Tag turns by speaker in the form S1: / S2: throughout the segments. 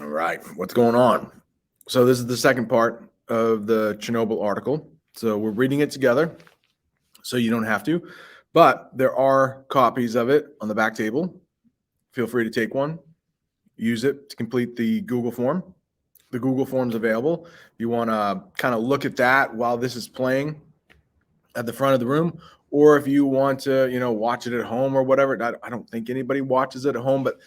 S1: All right, what's going on? So this is the second part of the Chernobyl article. So we're reading it together, so you don't have to. But there are copies of it on the back table. Feel free to take one, use it to complete the Google form. The Google form's available. If you want to kind of look at that while this is playing at the front of the room, or if you want to, watch it at home or whatever. I don't think anybody watches it at home, but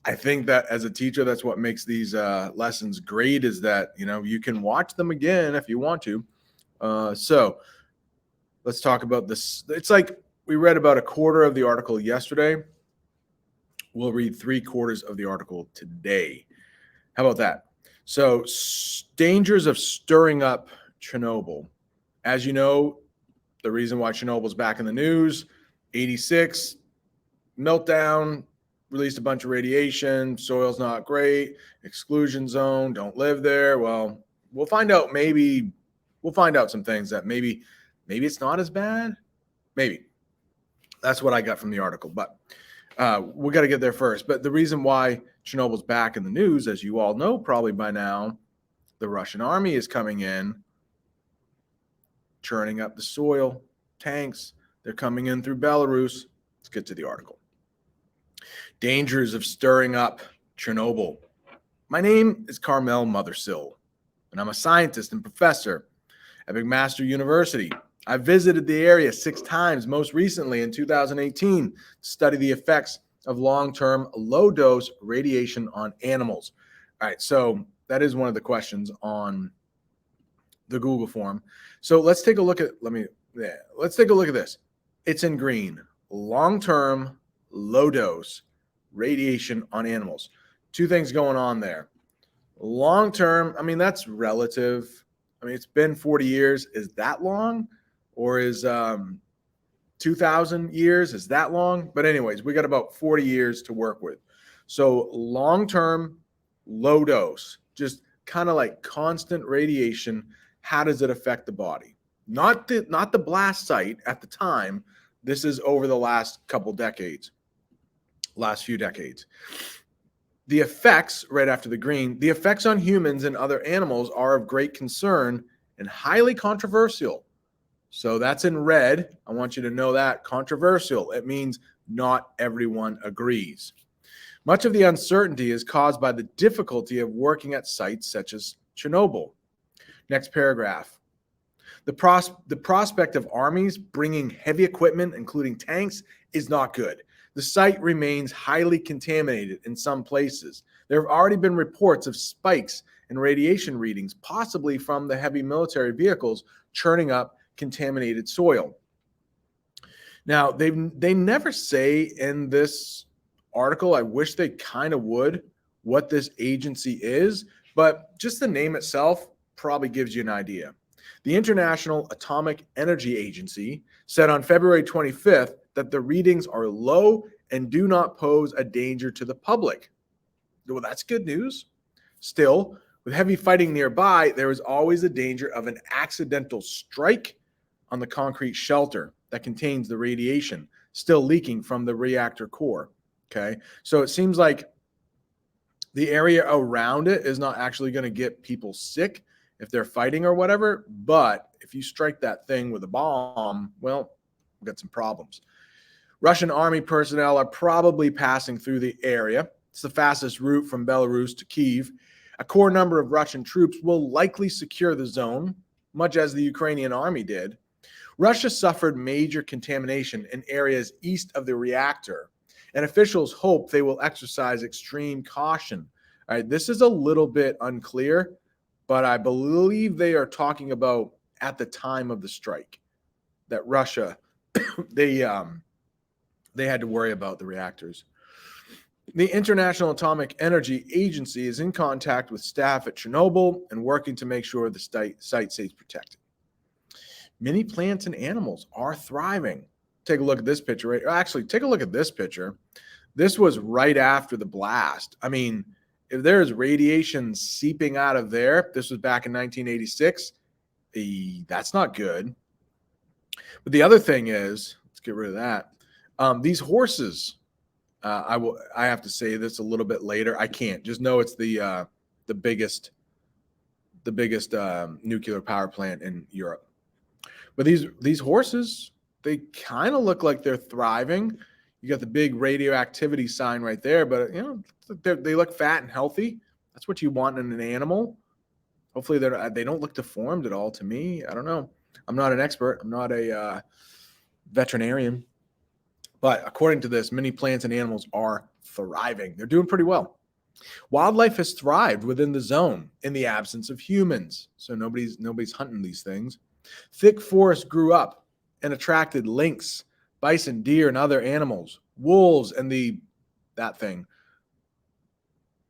S1: I think that as a teacher, that's what makes these lessons great is that, you can watch them again if you want to. So let's talk about this. It's like we read about a quarter of the article yesterday. We'll read 3/4 of the article today. How about that? So dangers of stirring up Chernobyl. As you know, the reason why Chernobyl's back in the news, 86, meltdown, released a bunch of radiation, soil's not great, exclusion zone, don't live there. Well, we'll find out. Maybe we'll find out some things that maybe it's not as bad. Maybe. That's what I got from the article, but we got to get there first. But the reason why Chernobyl's back in the news, as you all know probably by now, the Russian army is coming in, churning up the soil, tanks. They're coming in through Belarus. Let's get to the article. Dangers of stirring up Chernobyl. My name is Carmel Mothersill, and I'm a scientist and professor at McMaster University. I visited the area 6 times, most recently in 2018, to study the effects of long-term low-dose radiation on animals. All right, so that is one of the questions on the Google form. So let's take a look at let's take a look at this. It's in green. Long-term low-dose radiation on animals. 2 things going on there. Long-term, that's relative. It's been 40 years. Is that long? Or is 2,000 years? Is that long? But anyways, we got about 40 years to work with. So long-term, low dose, just kind of like constant radiation. How does it affect the body? Not the blast site at the time. This is over the last few decades. The effects, right after the green, the effects on humans and other animals are of great concern and highly controversial. So that's in red. I want you to know that. Controversial. It means not everyone agrees. Much of the uncertainty is caused by the difficulty of working at sites such as Chernobyl. Next paragraph. The prospect of armies bringing heavy equipment, including tanks, is not good. The site remains highly contaminated in some places. There have already been reports of spikes in radiation readings, possibly from the heavy military vehicles churning up contaminated soil. Now, they never say in this article, I wish they kind of would, what this agency is, but just the name itself probably gives you an idea. The International Atomic Energy Agency said on February 25th that the readings are low and do not pose a danger to the public. Well, that's good news. Still, with heavy fighting nearby, there is always a danger of an accidental strike on the concrete shelter that contains the radiation still leaking from the reactor core. Okay, so it seems like the area around it is not actually going to get people sick if they're fighting or whatever, but if you strike that thing with a bomb, well, we've got some problems. Russian army personnel are probably passing through the area. It's the fastest route from Belarus to Kyiv. A core number of Russian troops will likely secure the zone, much as the Ukrainian army did. Russia suffered major contamination in areas east of the reactor, and officials hope they will exercise extreme caution. All right, this is a little bit unclear, but I believe they are talking about at the time of the strike that Russia, they had to worry about the reactors. The International Atomic Energy Agency is in contact with staff at Chernobyl and working to make sure the site stays protected. Many plants and animals are thriving. Take a look at this picture. Right? Actually, take a look at this picture. This was right after the blast. If there's radiation seeping out of there, this was back in 1986, that's not good. But the other thing is, let's get rid of that. These horses, I have to say this a little bit later. I can't. Just know it's the biggest nuclear power plant in Europe. But these horses, they kind of look like they're thriving. You got the big radioactivity sign right there, but they look fat and healthy. That's what you want in an animal. Hopefully they don't look deformed at all to me. I don't know. I'm not an expert. I'm not a veterinarian. But according to this, many plants and animals are thriving. They're doing pretty well. Wildlife has thrived within the zone in the absence of humans. So nobody's hunting these things. Thick forests grew up and attracted lynx, bison, deer, and other animals. Wolves and that thing.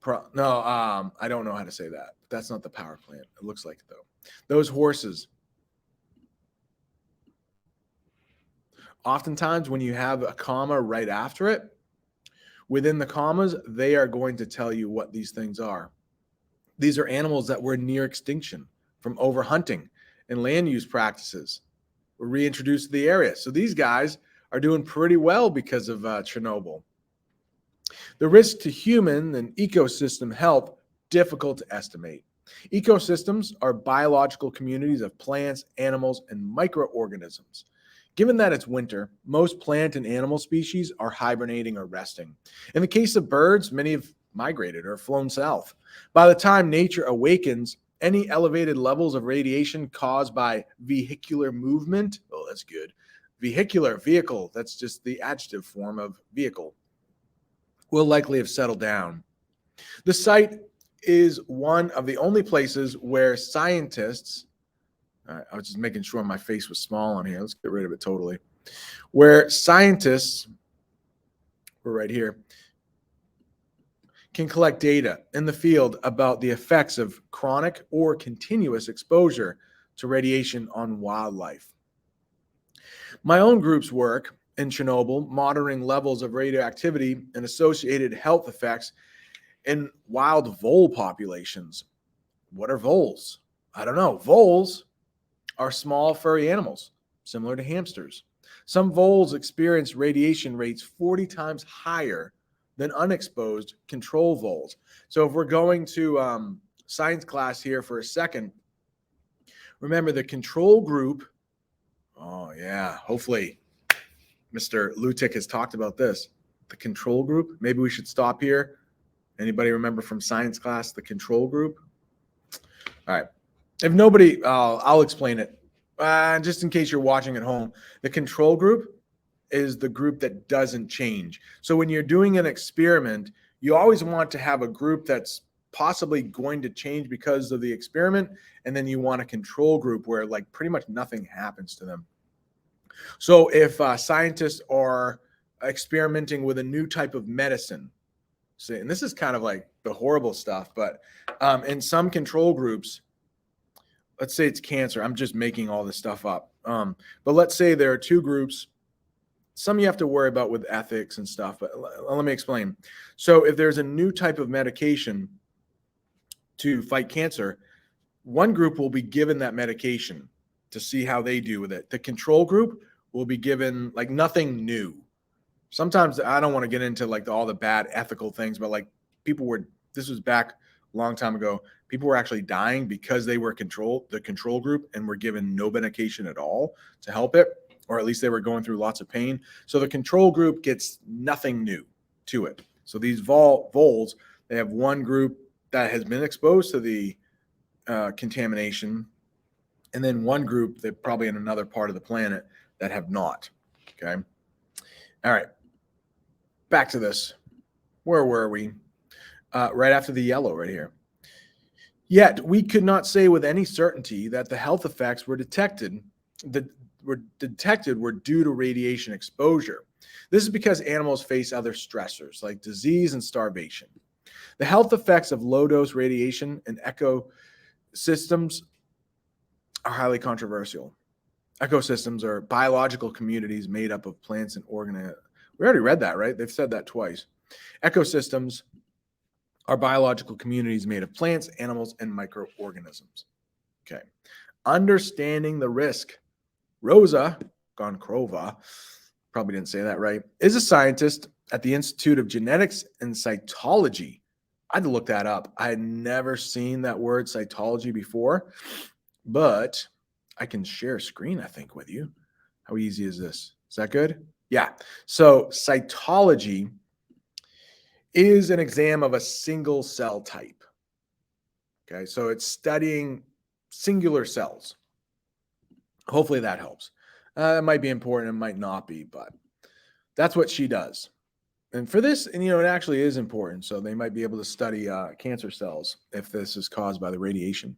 S1: I don't know how to say that. That's not the power plant. It looks like it, though. Those horses. Oftentimes, when you have a comma right after it, within the commas, they are going to tell you what these things are. These are animals that were near extinction from overhunting and land use practices. Were reintroduced to the area. So these guys are doing pretty well because of Chernobyl. The risk to human and ecosystem health, difficult to estimate. Ecosystems are biological communities of plants, animals, and microorganisms. Given that it's winter, most plant and animal species are hibernating or resting. In the case of birds, many have migrated or flown south. By the time nature awakens, any elevated levels of radiation caused by vehicular movement, oh, that's good. Vehicle, that's just the adjective form of vehicle, will likely have settled down. The site is one of the only places where scientists, I was just making sure my face was small on here. Let's get rid of it totally. Where scientists, we're right here, can collect data in the field about the effects of chronic or continuous exposure to radiation on wildlife. My own group's work in Chernobyl, monitoring levels of radioactivity and associated health effects in wild vole populations. What are voles? I don't know. Voles are small furry animals, similar to hamsters. Some voles experience radiation rates 40 times higher than unexposed control voles. So if we're going to science class here for a second, remember the control group. Oh, yeah. Hopefully, Mr. Lutic has talked about this. The control group. Maybe we should stop here. Anybody remember from science class the control group? All right. If nobody, I'll explain it. Just in case you're watching at home, the control group is the group that doesn't change. So when you're doing an experiment, you always want to have a group that's possibly going to change because of the experiment, and then you want a control group where like pretty much nothing happens to them. So if scientists are experimenting with a new type of medicine, say, and this is kind of like the horrible stuff, but in some control groups, let's say it's cancer. I'm just making all this stuff up. But let's say there are two groups. Some you have to worry about with ethics and stuff, but let me explain. So if there's a new type of medication to fight cancer, one group will be given that medication to see how they do with it. The control group will be given like nothing new. Sometimes I don't want to get into like all the bad ethical things, but like this was back a long time ago. People were actually dying because they were the control group and were given no medication at all to help it, or at least they were going through lots of pain. So the control group gets nothing new to it. So these voles, they have one group that has been exposed to the contamination, and then one group that probably in another part of the planet that have not. Okay. All right. Back to this. Where were we? Right after the yellow right here. Yet we could not say with any certainty that the health effects were detected were due to radiation exposure. This is because animals face other stressors like disease and starvation. The health effects of low-dose radiation in ecosystems are highly controversial. Ecosystems are biological communities made up of plants and organisms. We already read that, right? They've said that twice. Ecosystems are biological communities made of plants, animals, and microorganisms. Okay. Understanding the risk. Rosa Gonkrova, probably didn't say that right, is a scientist at the Institute of Genetics and Cytology. I had to look that up. I had never seen that word cytology before, but I can share a screen, I think, with you. How easy is this? Is that good? Yeah. So cytology is an exam of a single cell type. Okay. So it's studying singular cells. Hopefully that helps. It might be important, it might not be, but that's what she does. And for this, and it actually is important. So they might be able to study cancer cells if this is caused by the radiation.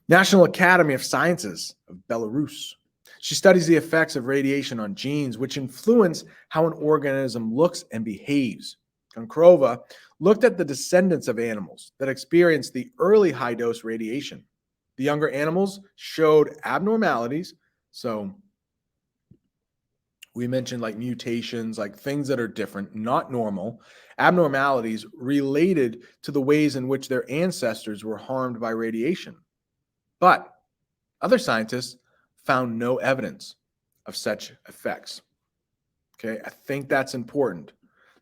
S1: National Academy of Sciences of Belarus. She studies the effects of radiation on genes, which influence how an organism looks and behaves. Konkrova looked at the descendants of animals that experienced the early high-dose radiation. The younger animals showed abnormalities. So we mentioned like mutations, like things that are different, not normal, abnormalities related to the ways in which their ancestors were harmed by radiation. But other scientists found no evidence of such effects. Okay, I think that's important.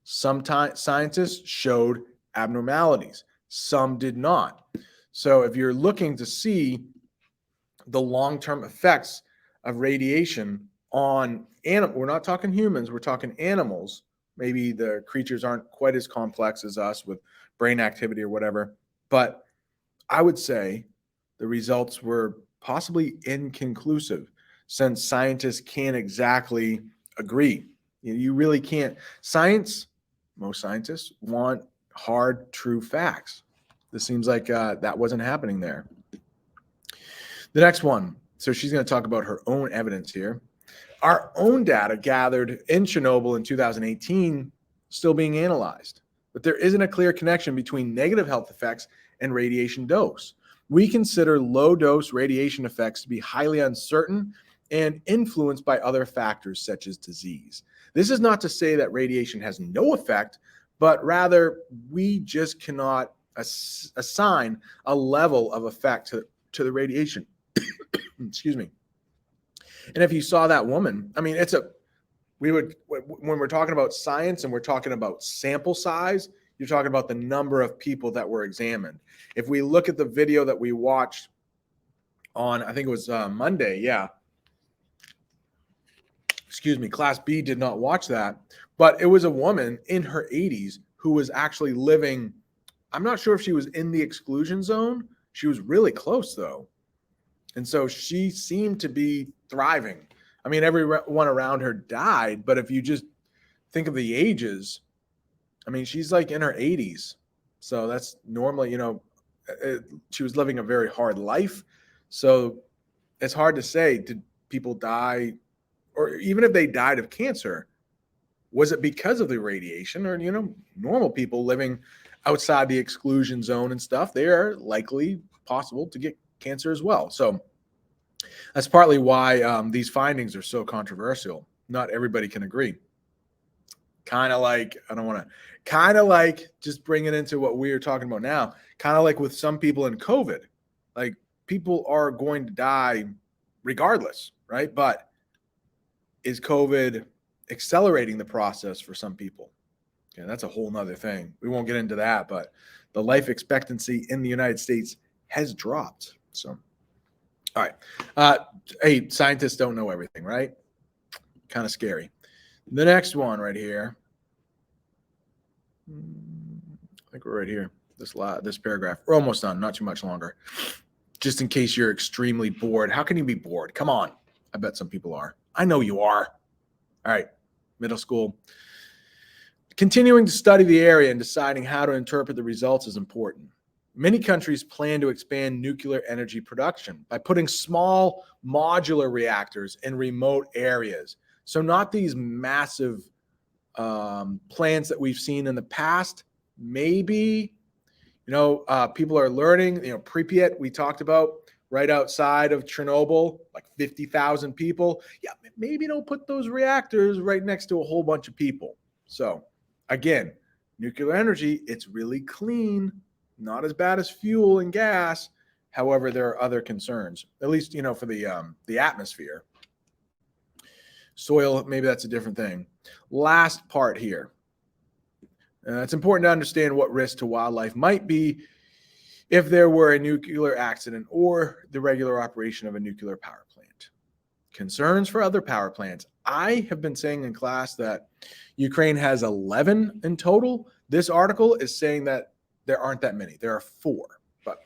S1: Some scientists showed abnormalities, some did not. So if you're looking to see the long-term effects of radiation on animals, we're not talking humans, we're talking animals. Maybe the creatures aren't quite as complex as us with brain activity or whatever, but I would say the results were possibly inconclusive since scientists can't exactly agree. You really can't. Most scientists want hard, true facts. This seems like that wasn't happening there. The next one. So she's going to talk about her own evidence here. Our own data gathered in Chernobyl in 2018 still being analyzed, but there isn't a clear connection between negative health effects and radiation dose. We consider low-dose radiation effects to be highly uncertain and influenced by other factors such as disease. This is not to say that radiation has no effect, but rather we just cannot assign a level of effect to the radiation. Excuse me. And if you saw that woman, I mean, when we're talking about science and we're talking about sample size, you're talking about the number of people that were examined. If we look at the video that we watched on, I think it was Monday, yeah. Excuse me, Class B did not watch that, but it was a woman in her 80s who was actually living, I'm not sure if she was in the exclusion zone. She was really close though. And so she seemed to be thriving. I mean, everyone around her died, but if you just think of the ages, I mean, she's like in her 80s. So that's normally, she was living a very hard life. So it's hard to say, did people die, or even if they died of cancer, was it because of the radiation? Or, normal people living outside the exclusion zone and stuff, they are likely possible to get cancer as well. So that's partly why these findings are so controversial. Not everybody can agree. Kind of like, just bring it into what we are talking about now, kind of like with some people in COVID, like people are going to die regardless, right? But is COVID accelerating the process for some people? Okay, that's a whole nother thing. We won't get into that, but the life expectancy in the United States has dropped. So, all right. Hey, scientists don't know everything, right? Kind of scary. The next one right here. I think we're right here. This paragraph. We're almost done. Not too much longer. Just in case you're extremely bored. How can you be bored? Come on. I bet some people are. I know you are. All right. Middle school. Continuing to study the area and deciding how to interpret the results is important. Many countries plan to expand nuclear energy production by putting small modular reactors in remote areas. So not these massive plants that we've seen in the past. Maybe, people are learning, Pripyat, we talked about, right outside of Chernobyl, like 50,000 people. Yeah, maybe don't put those reactors right next to a whole bunch of people. So again, nuclear energy, it's really clean, not as bad as fuel and gas. However, there are other concerns, at least, for the atmosphere. Soil, maybe that's a different thing. Last part here. It's important to understand what risk to wildlife might be if there were a nuclear accident or the regular operation of a nuclear power plant. Concerns for other power plants. I have been saying in class that Ukraine has 11 in total. This article is saying that there aren't that many. There are 4. But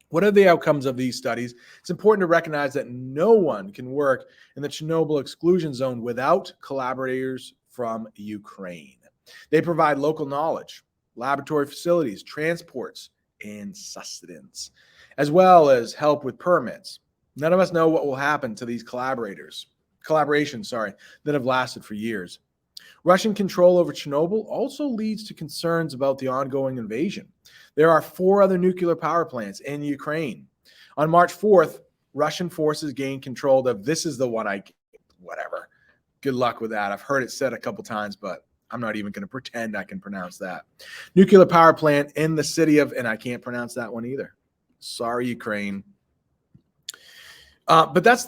S1: what are the outcomes of these studies? It's important to recognize that no one can work in the Chernobyl exclusion zone without collaborators from Ukraine. They provide local knowledge, laboratory facilities, transports, and sustenance, as well as help with permits. None of us know what will happen to these collaborations, that have lasted for years. Russian control over Chernobyl also leads to concerns about the ongoing invasion. There are 4 other nuclear power plants in Ukraine. On March 4th, Russian forces gained control of, this is the one whatever. Good luck with that. I've heard it said a couple times, but I'm not even going to pretend I can pronounce that. Nuclear power plant in the city of, and I can't pronounce that one either. Sorry, Ukraine. But that's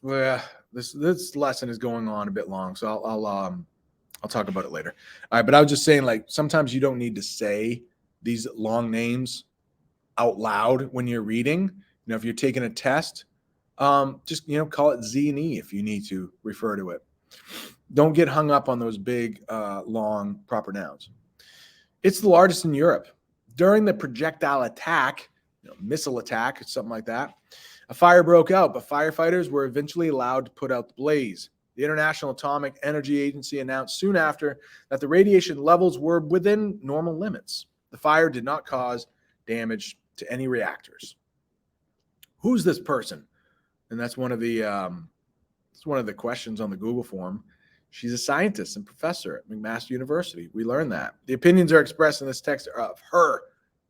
S1: where this lesson is going on a bit long, so I'll talk about it later. All right, but I was just saying, like, sometimes you don't need to say these long names out loud when you're reading. If you're taking a test, just call it Z and E if you need to refer to it. Don't get hung up on those big, long proper nouns. It's the largest in Europe. During the projectile attack, missile attack or something like that, a fire broke out, but firefighters were eventually allowed to put out the blaze. The International Atomic Energy Agency announced soon after that the radiation levels were within normal limits. The fire did not cause damage to any reactors. Who's this person? And that's one of the questions on the Google form. She's a scientist and professor at McMaster University. We learned that. The opinions are expressed in this text are of her,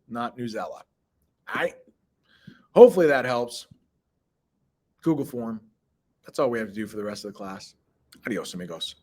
S1: not Newsella. Hopefully that helps. Google form. That's all we have to do for the rest of the class. Adios, amigos.